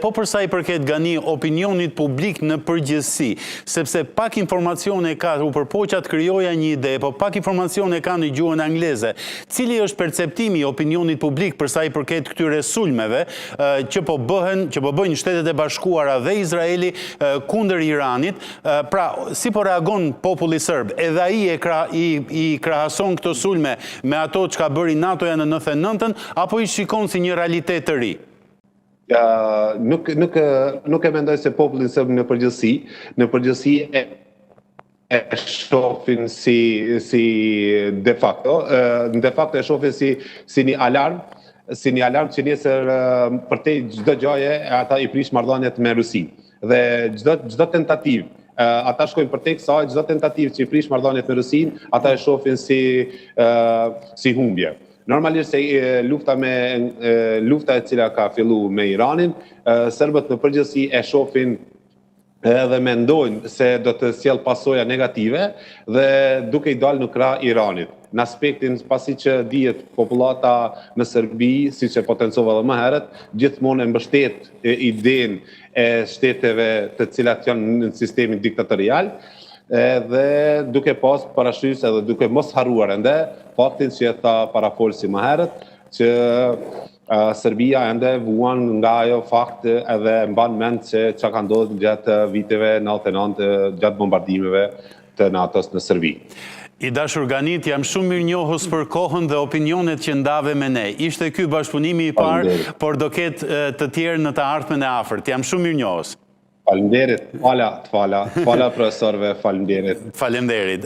po përsa i përket Gani opinionit publik në përgjithësi, sepse pak informacione ka, u përpoqat krijoja një ide, po pak informacione ka në gjuhën angleze. Cili është perceptimi i opinionit publik përsa i përket këtyre sulmeve që po bëjnë Shtetet e Bashkuara dhe Izraeli kundër Iranit? Pra, si po reagon populli serb? Edhe ai i krahason këto sulme me ato që ka bëri NATO-ja në 99-ën, apo i shikon si një realitet të ri? Nuk e mendoj se popullin serb në përgjithësi e shohin si de facto. De facto e shohin si një alarm, që nesër përtej çdo gjëje ata i prish marrëdhëniet me Rusin. Dhe çdo tentativë ata shkojnë përtek saj, çdo tentativë që i prish marrëdhëniet me Rusin, ata e shohin si humbje. Normalisht se lufta e cila ka filluar me Iranin, serbët në përgjithësi e shohin edhe mendojnë se do të sjell pasoja negative dhe duke i dalë në krah Iranit. Në aspektin pasi që dihet popullata në Serbi, siç e potencova edhe më herët, gjithmonë e mbështet idenë e shteteve të cilat janë në sistemin diktatorial, dhe duke pas parasysh edhe duke mos harruar ende faktin që ta parafolsi më herët, që Serbia ende vuan nga ajo fakt edhe mban mend se çka ka ndodhur gjatë viteve 99 gjatë bombardimeve të NATO-s në Serbi. I dashur Ganit, jam shumë mirënjohës për kohën dhe opinionet që ndave me ne. Ishte ky bashkëpunimi i parë, por do ketë të tjerë në të ardhmen e afërt. Jam shumë mirënjohës. Faleminderit, fala profesorëve, faleminderit. Faleminderit.